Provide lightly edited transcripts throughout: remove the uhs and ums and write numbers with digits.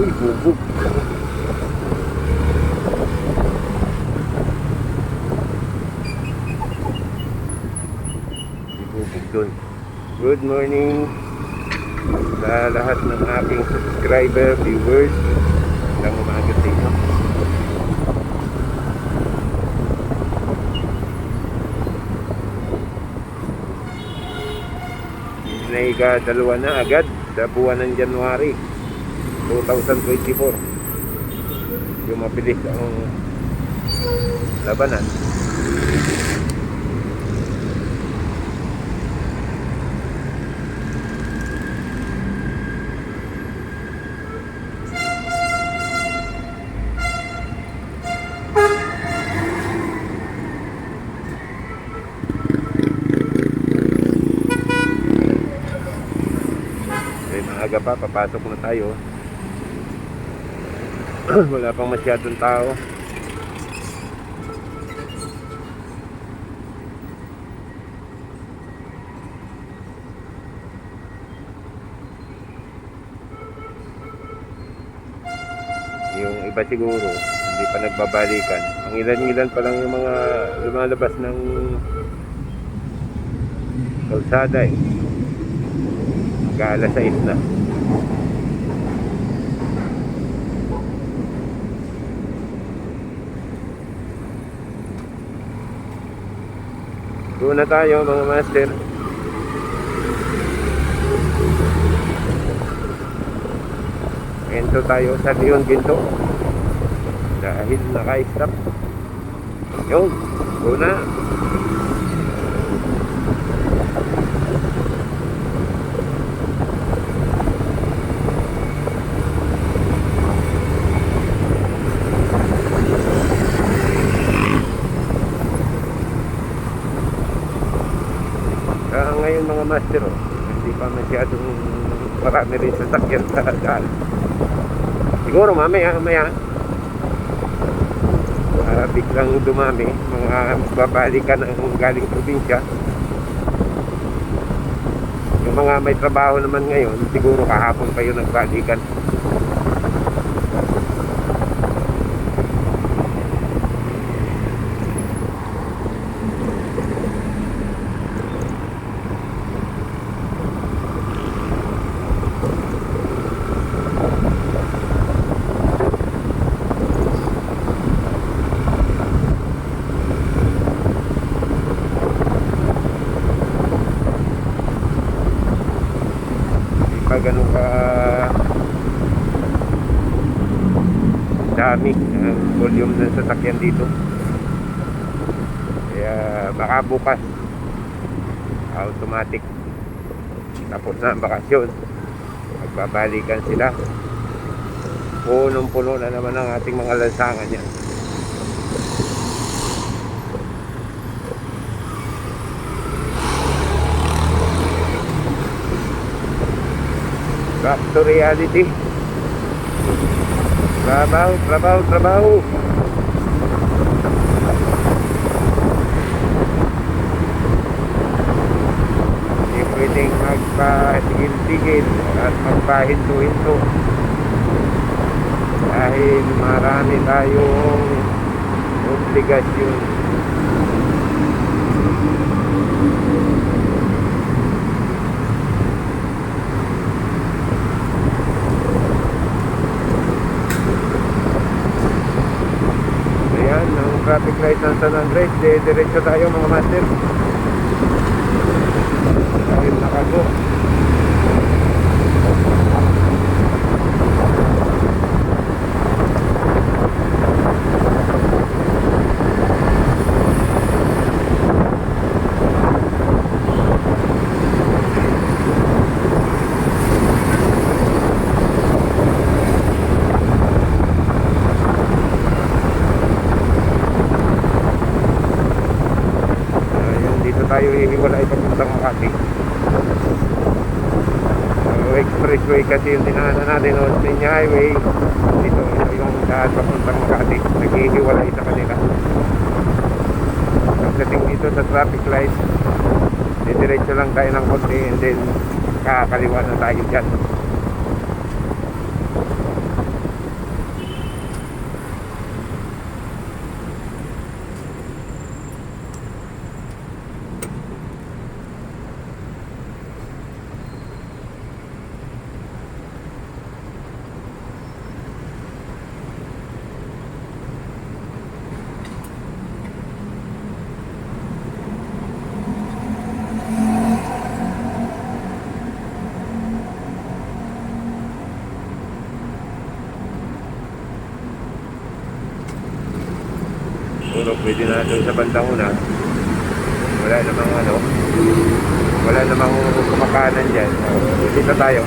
Uy, bubog. Bubog dun. Good morning sa lahat ng aking subscriber, viewers. Magandang umaga sa inyo. Ika-2 na agad sa buwan ng January 2024. Yung mabilis ang labanan. Aga pa, papasok na tayo. Wala pang masyadong tao. Yung iba siguro hindi pa nagbabalikan. Ang ilan-ilan pa lang yung mga lumalabas ng kalsada eh. Mag-aalas 6 na. Doon na tayo mga master. Ento tayo sa Leon Ginto dahil naka-stop. Yun, doon na. Ngayon mga master, hindi pa masyadong marami rin sasakyan sa daan. Siguro mamaya biglang dumami mga babalikan ang galing probinsya. Yung mga may trabaho naman ngayon, siguro kahapon pa yun nagbalikan. Ganun ka dami ang volume ng sasakyan dito, kaya baka bukas automatic tapos na ang bakasyon, magbabalikan sila. Punong-puno na naman ang ating mga lansangan yan. Back to reality. Trabaho. Hindi pwedeng magpatigil-tigil at magpahinto-hinto dahil marami tayong obligasyon. Traffic light ng San Andres, diretso tayo mga master dahil nakago. Tayo hihiwalay papuntang Makati. Expressway kasi yung dinaanan natin, o Linya Highway. Ito yung daan papuntang Makati. Naghihiwalay sa kanila. Pagdating dito sa traffic light, diretso lang tayo ng konti and then kakaliwa na tayo dyan. siguro pwede na doon sa bandang una. Wala namang ano, wala namang kumakanan dyan. Dito tayo,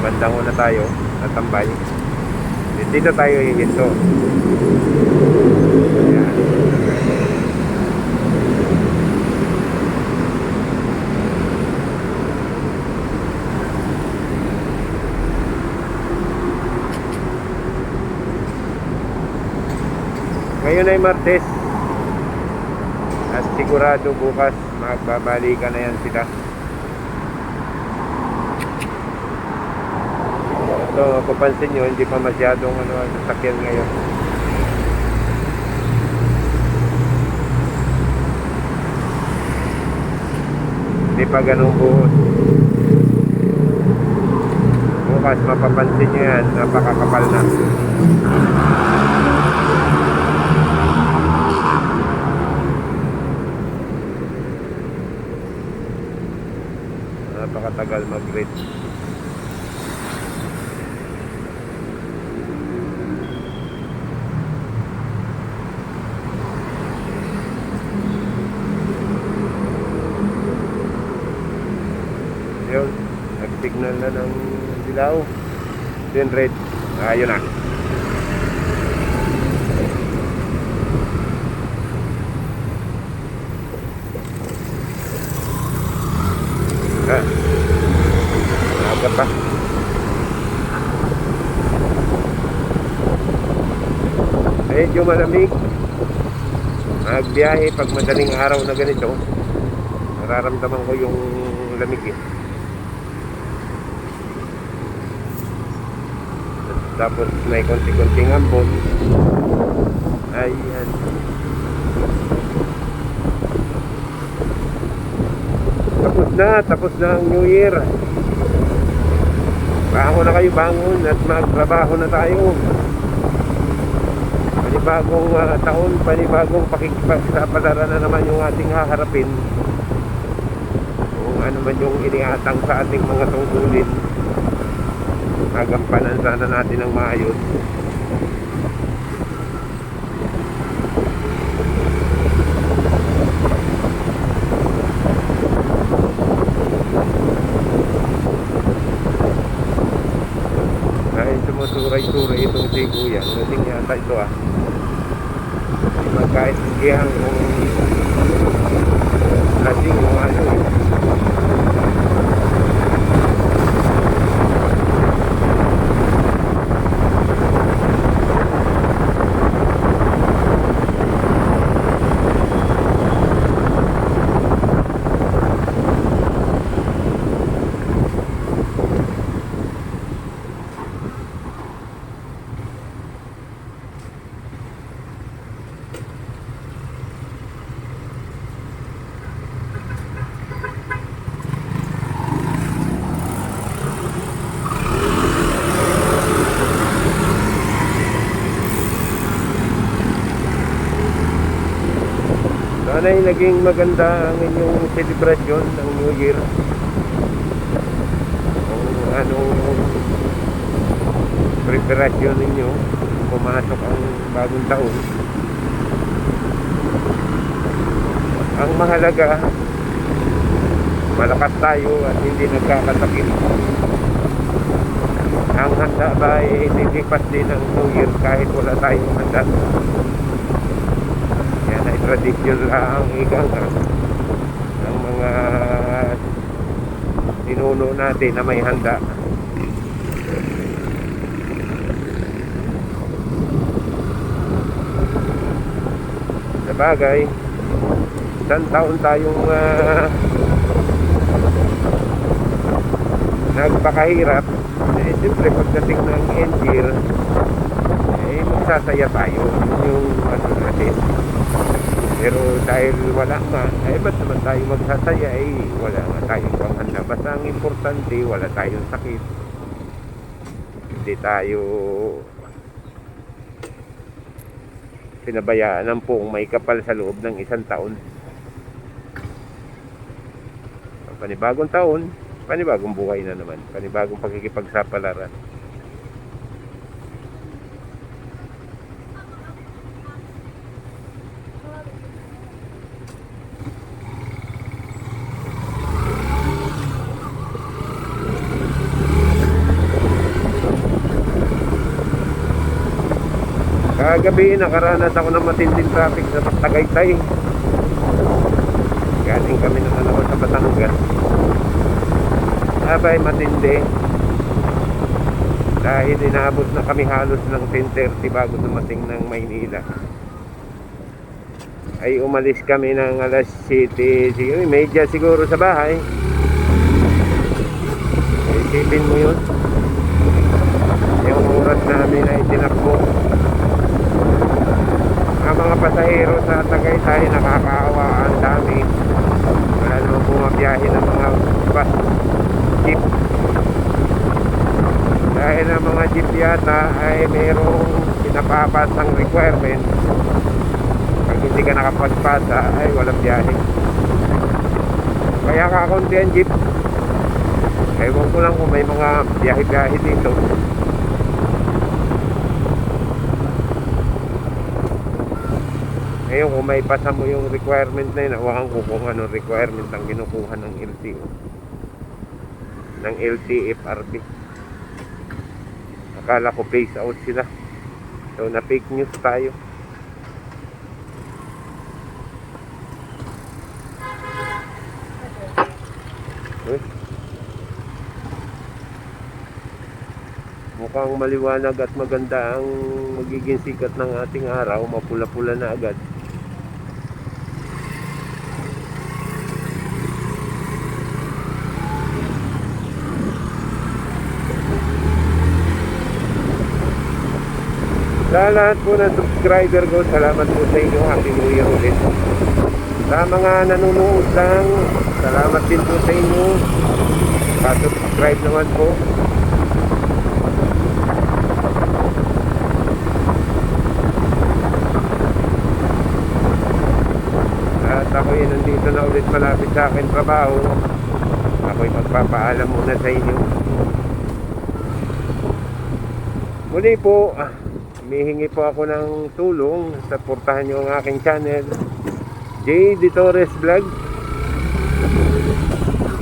bandang una tayo natambay. Dito tayo hihinto. Ayan. Ngayon ay Martes at sigurado bukas magbabalikan na yan sila. Ito, papansin nyo, hindi pa masyadong sasakyan ngayon. Hindi pa ganun buhos. Bukas mapapansin nyo yan, napakakapal na. Napakatagal mag-reach. Yun, nag-signal na ng dilaw. Then red. Ayun na. Aga pa. Medyo malamig. Magbiyahe pag madaling araw na ganito, nararamdaman ko yung lamig eh. Tapos may konti-konting ambon. Ayan. Tapos na ang New Year. Bangon na kayo, bangon at magtrabaho na tayo. Panibagong taon, panibagong pakikipagsapalaran na naman yung ating haharapin. Kung ano man yung iniatang sa ating mga tungkulin, magampanan sana natin ang maayos. Sumusuray-suray itong si Kuya. Lasing yata ito ah. Magkaintindihan kung lasing o ano eh. Sana'y naging maganda ang inyong selebrasyon ng New Year. Kung anong preparasyon ninyo pumasok ang bagong taon. Ang mahalaga, malakas tayo at hindi nagkakasakit. Ang handa ba ay titipas din ng New Year kahit wala tayong handa. Yan ay tradisyon lang ika nga ng mga sinuno natin na may handa. Sa bagay, isang taon tayong nagpakahirap. Siyempre pagdating ng end year, magsasaya tayo yung ano natin. Pero dahil wala nga, ba't naman tayo magsasaya? Wala nga tayong panghanda. Basta ang importante, wala tayong sakit. Hindi tayo pinabayaan ng pong may kapal sa loob ng isang taon. Panibagong taon, panibagong buhay na naman. Panibagong pagkikipagsapalaran. Kagabi, nakaranas ako ng matinding traffic sa Tagaytay. Galing kami ng anak ko sa Batangas. Abay, matindi. Dahil inaabot na kami halos ng 10:30 bago dumating ng Maynila. Ay umalis kami ng alas 7, siguro, media siguro sa bahay. Isipin mo yun. Yung oras namin ay tinakbo. Ang mga pasahero sa Tagaytay nakakaawa, ang dami. Wala namang bumabiyahe ng mga bus, jeep. Dahil ang mga jeep yata ay mayroong pinapapasang requirement. Pag hindi ka nakapagpasa ay walang biyahe. Kaya kakaunti ang jeep. Ewan ko lang kung may mga biyahe-biyahe dito. Ngayon kung may pasa mo yung requirement na yun, awakan ko kung anong requirement ang kinukuha ng LTO, ng LTFRB. Akala ko phase out sila. So na fake news tayo. Mukhang maliwanag at maganda ang magiging sikat ng ating araw. Mapula-pula na agad. Sa lahat po ng subscriber ko, salamat po sa inyo. Happy New Year ulit. Sa mga nanonood lang, salamat din po sa inyo. Pa-subscribe naman po. At ako'y nandito na ulit malapit sa akin trabaho. Ako'y magpapaalam muna sa inyo. Muli po, humihingi po ako ng tulong. Suportahan nyo ang aking channel, J. De Torres Vlog,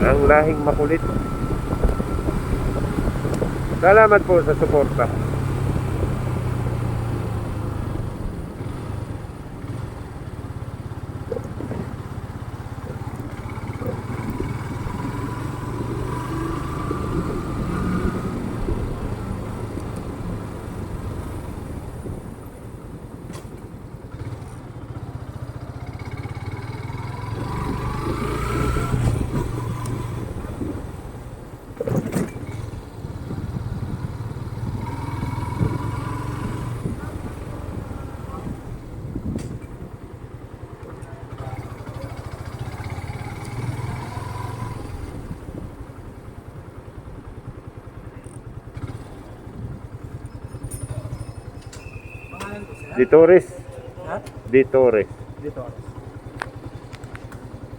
ang lahing makulit. Salamat po sa suporta. De Torres. Ha? De Torres. Dito.